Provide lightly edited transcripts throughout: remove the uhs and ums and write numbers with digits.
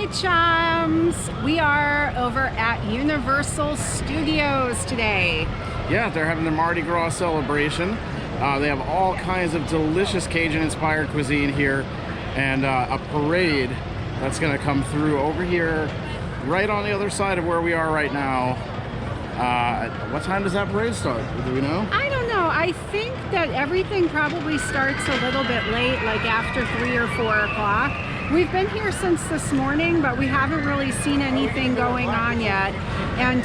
Hi, Chums! We are over at Universal Studios today. Yeah, they're having their Mardi Gras celebration. They have all kinds of delicious Cajun-inspired cuisine here, and a parade that's going to come through over here, right on the other side of where we are right now. What time does that parade start? Do we know? I don't know. I think that everything probably starts a little bit late, like after 3 or 4 o'clock. We've been here since this morning, but we haven't really seen anything going on yet. And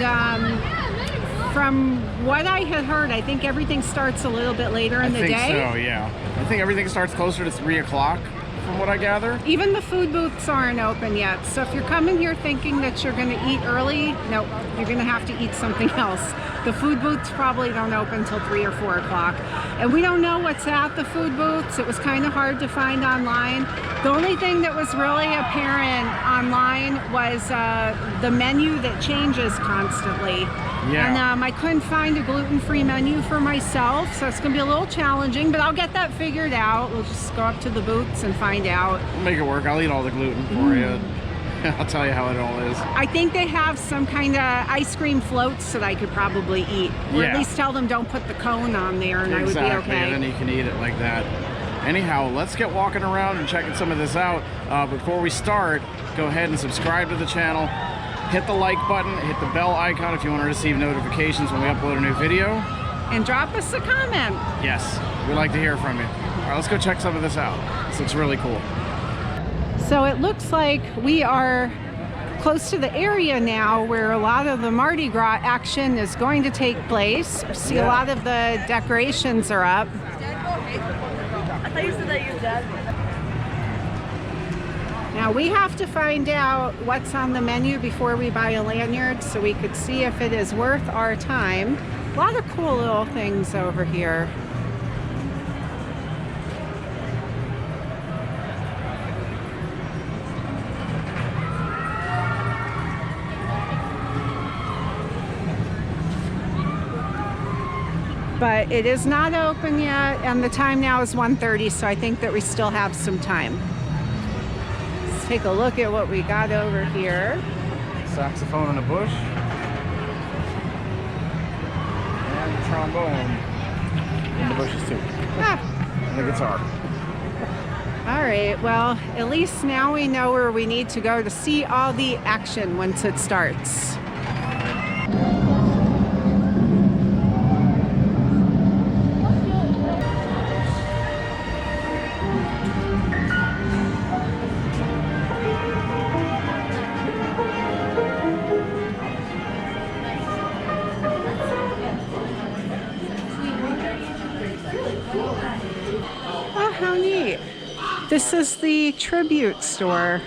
from what I had heard, I think everything starts a little bit later in the day. I think so, yeah. I think everything starts closer to 3 o'clock, from what I gather. Even the food booths aren't open yet. So if you're coming here thinking that you're going to eat early, no, you're going to have to eat something else. The food booths probably don't open until 3 or 4 o'clock. And we don't know what's at the food booths. It was kind of hard to find online. The only thing that was really apparent online was the menu that changes constantly. Yeah. And I couldn't find a gluten-free menu for myself, so it's going to be a little challenging, but I'll get that figured out. We'll just go up to the booths and find out. We'll make it work. I'll eat all the gluten for you. I'll tell you how it all is. I think they have some kind of ice cream floats that I could probably eat. Or at least tell them don't put the cone on there and I would be okay. And then you can eat it like that. Anyhow, let's get walking around and checking some of this out. Before we start, go ahead and subscribe to the channel. Hit the like button, hit the bell icon if you want to receive notifications when we upload a new video. And drop us a comment. Yes, we'd like to hear from you. All right, let's go check some of this out. This looks really cool. So it looks like we are close to the area now where a lot of the Mardi Gras action is going to take place. See, a lot of the decorations are up. I thought you said that you're dead. Now we have to find out what's on the menu before we buy a lanyard so we could see if it is worth our time. A lot of cool little things over here. But it is not open yet, and the time now is 1:30, so I think that we still have some time. Let's take a look at what we got over here. Saxophone in a bush. And the trombone in the bushes too. And the guitar. All right, well, at least now we know where we need to go to see all the action once it starts. Oh, how neat. This is the tribute store.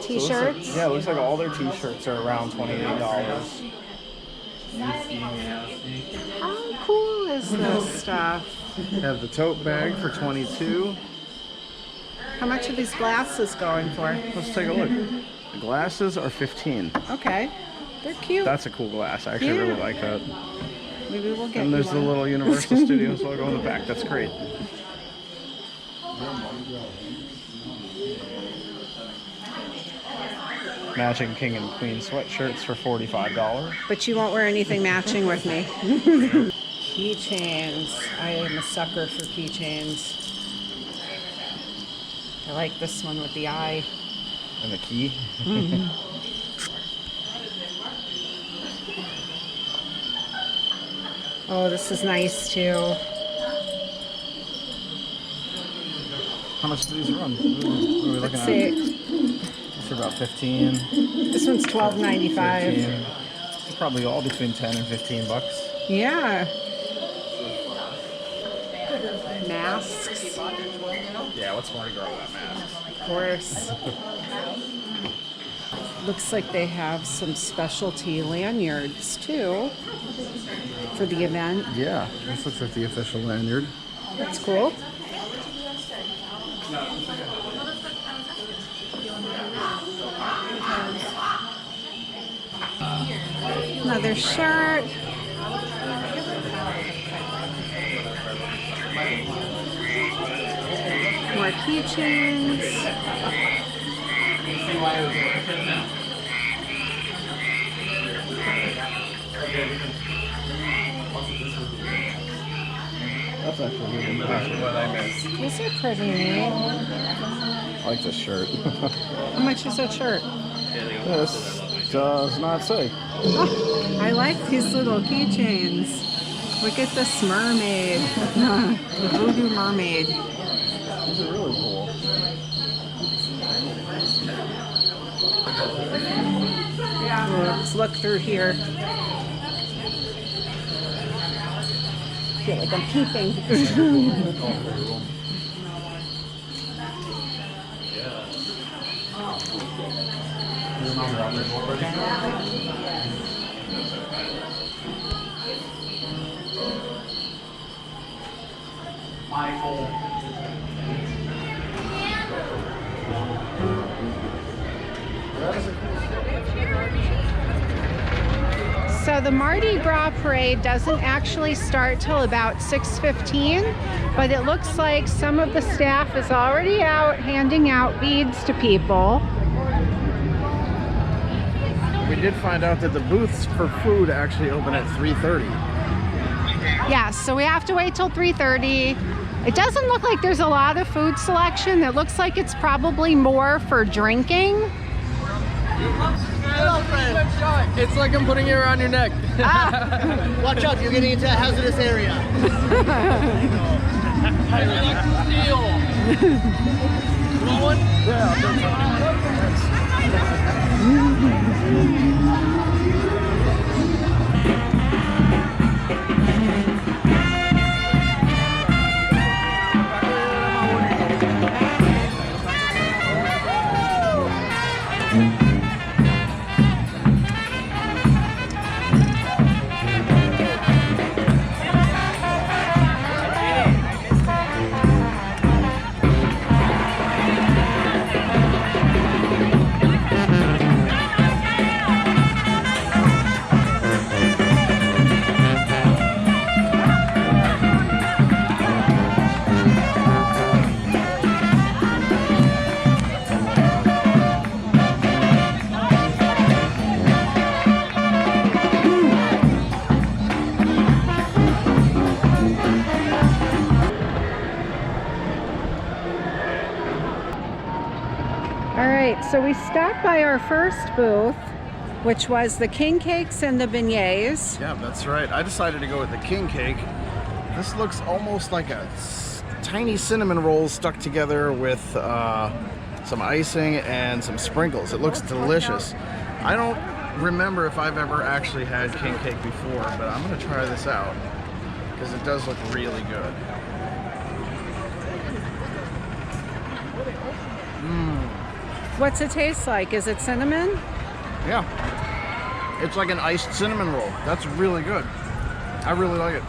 T-shirts? Yeah, it looks like all their t-shirts are around $28. How cool is this stuff? They have the tote bag for $22. How much are these glasses going for? Let's take a look. The glasses are $15. Okay. They're cute. That's a cool glass. I actually really like that. Maybe we'll get And there's you the one. little Universal Studios logo on the back. That's great. Matching king and queen sweatshirts for $45. But you won't wear anything matching with me. Keychains. I am a sucker for keychains. I like this one with the eye. And the key. Oh, this is nice too. How much do these run? What are we looking Let's at? see. It's about 15. This one's $12.95. 15. It's probably all between 10 and 15 bucks. Yeah. Masks. Yeah, what's Mardi Gras without masks? Of course. Looks like they have some specialty lanyards too for the event. Yeah, this looks like the official lanyard. That's cool. Another shirt. More keychains. That's actually really nice. These are pretty neat. I like this shirt. How much is that shirt? This does not say. Oh, I like these little keychains. Look at this mermaid. The voodoo mermaid. These are really cool. Let's look through here. I feel like I'm peeping. So the Mardi Gras parade doesn't actually start till about 6:15, but it looks like some of the staff is already out handing out beads to people. We did find out that the booths for food actually open at 3:30. Yeah, so we have to wait till 3:30. It doesn't look like there's a lot of food selection. It looks like it's probably more for drinking. Hello, friend. It's like I'm putting it around your neck. Watch out, you're getting into a hazardous area. How do you like to feel? You want one? Yeah, So we stopped by our first booth, which was the king cakes and the beignets. Yeah, that's right. I decided to go with the king cake. This looks almost like a tiny cinnamon roll stuck together with some icing and some sprinkles. It looks delicious. I don't remember if I've ever actually had king cake before, but I'm going to try this out because it does look really good. What's it taste like? Is it cinnamon? Yeah. It's like an iced cinnamon roll. That's really good. I really like it.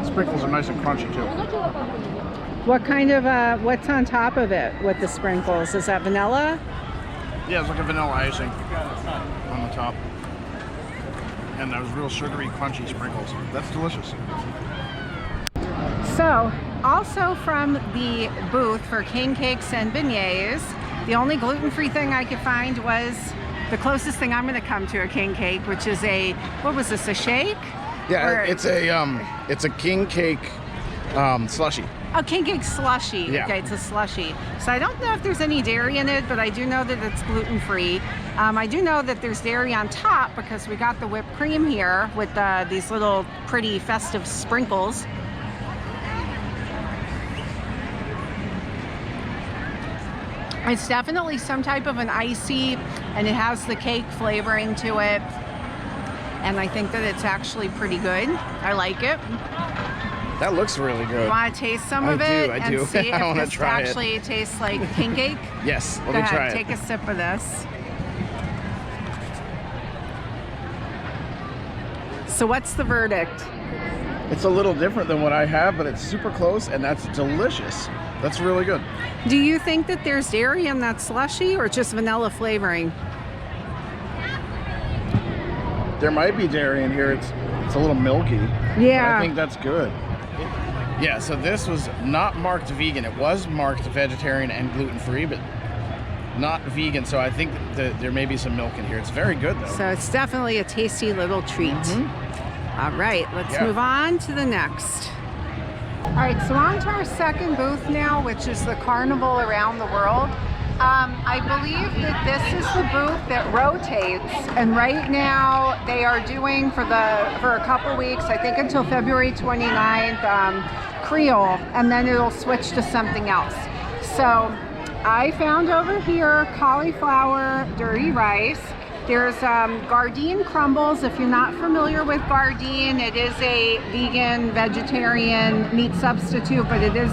Sprinkles are nice and crunchy too. What kind of, what's on top of it with the sprinkles? Is that vanilla? Yeah, it's like a vanilla icing on the top. And those real sugary, crunchy sprinkles. That's delicious. So, also from the booth for king cakes and beignets, the only gluten-free thing I could find was the closest thing I'm going to come to a king cake, which is a, what was this, a shake? Yeah, Or, it's a king cake slushy. a king cake slushy. Yeah. Okay, it's a slushy. So I don't know if there's any dairy in it, but I do know that it's gluten-free. I do know that there's dairy on top because we got the whipped cream here with these little pretty festive sprinkles. It's definitely some type of an icy, and it has the cake flavoring to it. And I think that it's actually pretty good. I like it. That looks really good. Want to taste some of it I and do. see I if wanna this try it. actually tastes like king cake? Yes, let Go me ahead, try it. take a sip of this. So what's the verdict? It's a little different than what I have, but it's super close, and that's delicious. That's really good. Do you think that there's dairy in that slushy or just vanilla flavoring? there might be dairy in here. It's a little milky. Yeah. But I think that's good. Yeah, so this was not marked vegan. It was marked vegetarian and gluten-free, but not vegan. So I think that there may be some milk in here. It's very good, though. So it's definitely a tasty little treat. All right, let's move on to the next. All right, so on to our second booth now, which is the Carnival Around the World. I believe that this is the booth that rotates, and right now they are doing for a couple weeks, I think until February 29th, Creole, and then it'll switch to something else. So I found over here cauliflower dirty rice. There's Gardein crumbles. If you're not familiar with Gardein, it is a vegan, vegetarian meat substitute, but it is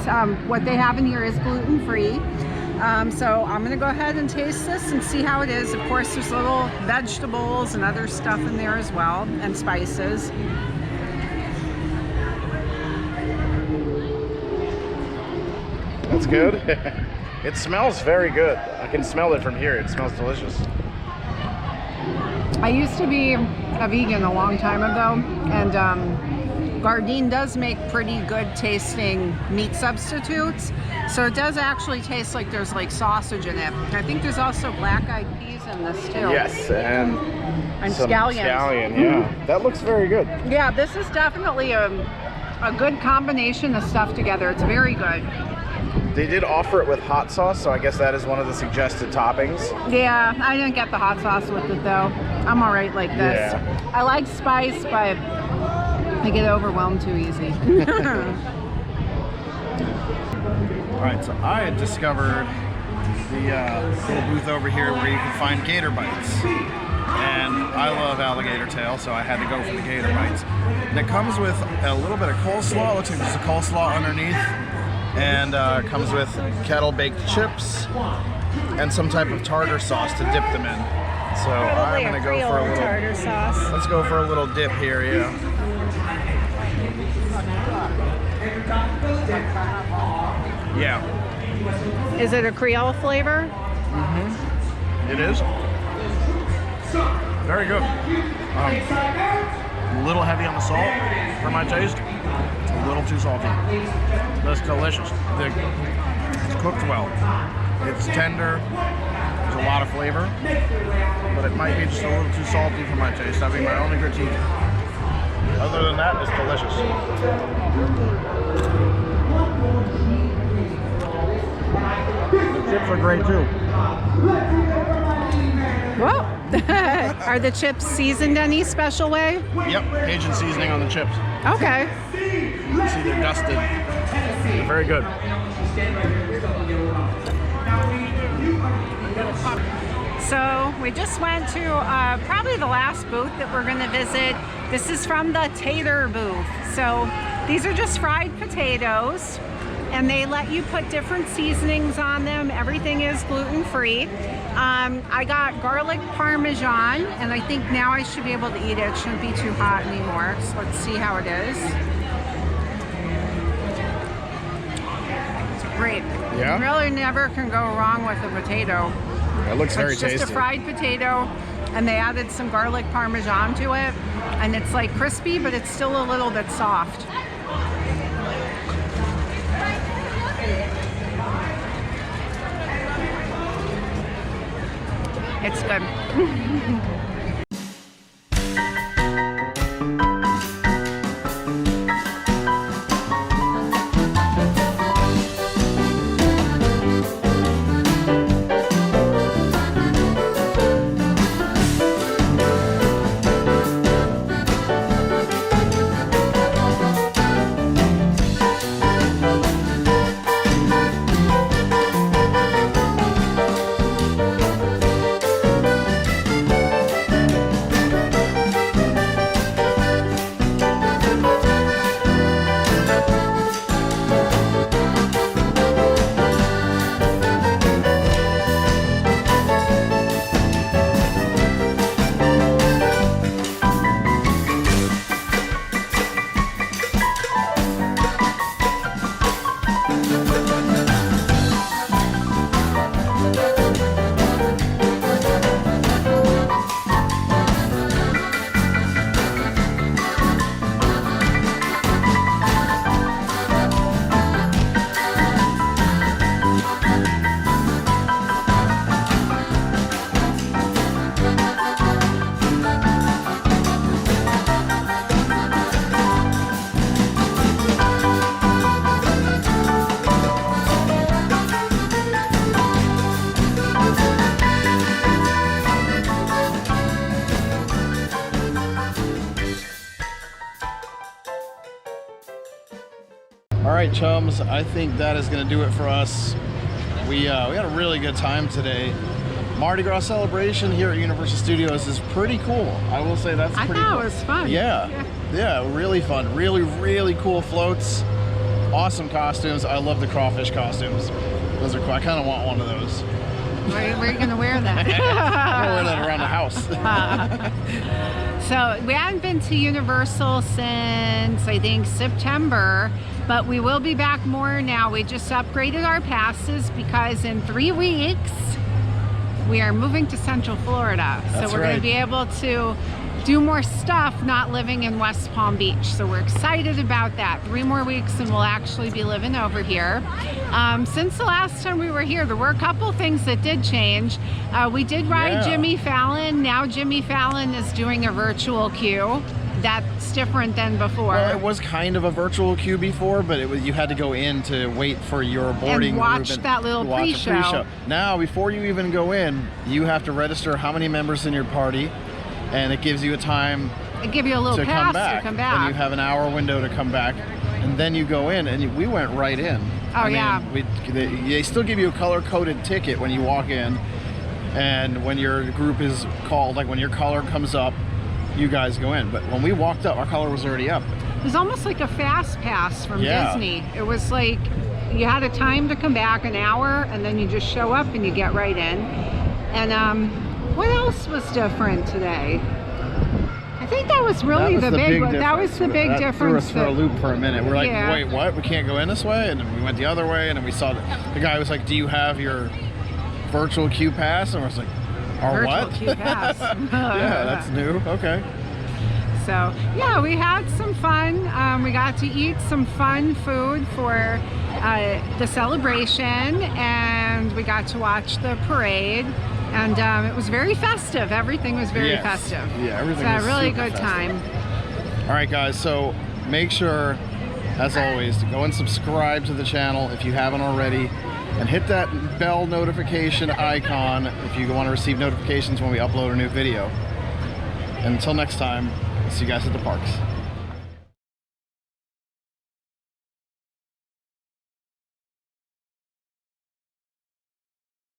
what they have in here is gluten-free. So I'm gonna go ahead and taste this and see how it is. Of course, there's little vegetables and other stuff in there as well, and spices. That's good. It smells very good. I can smell it from here. It smells delicious. I used to be a vegan a long time ago, and Gardein does make pretty good tasting meat substitutes. So it does actually taste like there's like sausage in it. I think there's also black-eyed peas in this too. Yes, and some scallions. Scallion, yeah. That looks very good. Yeah, this is definitely a good combination of stuff together. It's very good. They did offer it with hot sauce, so I guess that is one of the suggested toppings. Yeah, I didn't get the hot sauce with it though. I'm all right like this. Yeah. I like spice, but I get overwhelmed too easy. All right, so I had discovered the little booth over here where you can find gator bites. And I love alligator tail, so I had to go for the gator bites. And it comes with a little bit of coleslaw. It looks like there's a coleslaw underneath. And comes with kettle baked chips and some type of tartar sauce to dip them in. So I'm gonna go for a little tartar sauce. Let's go for a little dip here, yeah. Yeah. Is it a Creole flavor? It is. Very good. A little heavy on the salt for my taste. A little too salty. That's delicious. It's cooked well. It's tender. There's a lot of flavor, but it might be just a little too salty for my taste. That'd be my only critique. Other than that, it's delicious. The chips are great too. Whoa! Are the chips seasoned any special way? Yep, Cajun seasoning on the chips. Okay. You can see they're dusted. They're very good. So we just went to probably the last booth that we're going to visit. This is from the tater booth. So these are just fried potatoes, and they let you put different seasonings on them. Everything is gluten-free. I got garlic parmesan, and I think now I should be able to eat it. It shouldn't be too hot anymore. So let's see how it is. It's great. Yeah? You really never can go wrong with a potato. It looks very It's tasty. just a fried potato, and they added some garlic parmesan to it, and it's like crispy, but it's still a little bit soft. It's good. right, chums, I think that is going to do it for us. We had a really good time today. Mardi Gras celebration here at Universal Studios is pretty cool. I will say that's pretty cool. I thought it was fun. Yeah, really fun. Really cool floats. Awesome costumes. I love the crawfish costumes. Those are cool. I kind of want one of those. Where are you going to wear that? I'm going to wear that around the house. So we haven't been to Universal since, I think, September, but we will be back more now. We just upgraded our passes because in 3 weeks, we are moving to Central Florida. That's so we're going to be able to do more stuff not living in West Palm Beach. So we're excited about that. 3 more weeks and we'll actually be living over here. Since the last time we were here, there were a couple things that did change. We did ride Jimmy Fallon. Now Jimmy Fallon is doing a virtual queue. That's different than before. Well, it was kind of a virtual queue before, but you had to go in to wait for your boarding and watch group that little pre-show. Now, before you even go in, you have to register how many members in your party, and it gives you a time It gives you a little pass to come back. And you have an hour window to come back, and then you go in, and we went right in. Oh, yeah. They still give you a color-coded ticket when you walk in, and when your group is called, like when your color comes up, you guys go in. But when we walked up, our color was already up. It was almost like a fast pass from Disney. It was like you had a time to come back, an hour, and then you just show up and you get right in. And what else was different today? I think that was really the big one. That was the big difference. Threw us for a loop for a minute. We're like, wait, what? We can't go in this way? And then we went the other way, and then we saw the guy was like, do you have your virtual queue pass? And I was like, our what? Virtual queue pass. Yeah, that's new. Okay. So yeah, we had some fun. We got to eat some fun food for the celebration, and we got to watch the parade, and it was very festive. Everything was very festive. Yeah, everything was was a really super good festive. time. All right, guys, so make sure, as always, to go and subscribe to the channel if you haven't already, and hit that bell notification icon if you want to receive notifications when we upload a new video. And until next time, see you guys at the parks.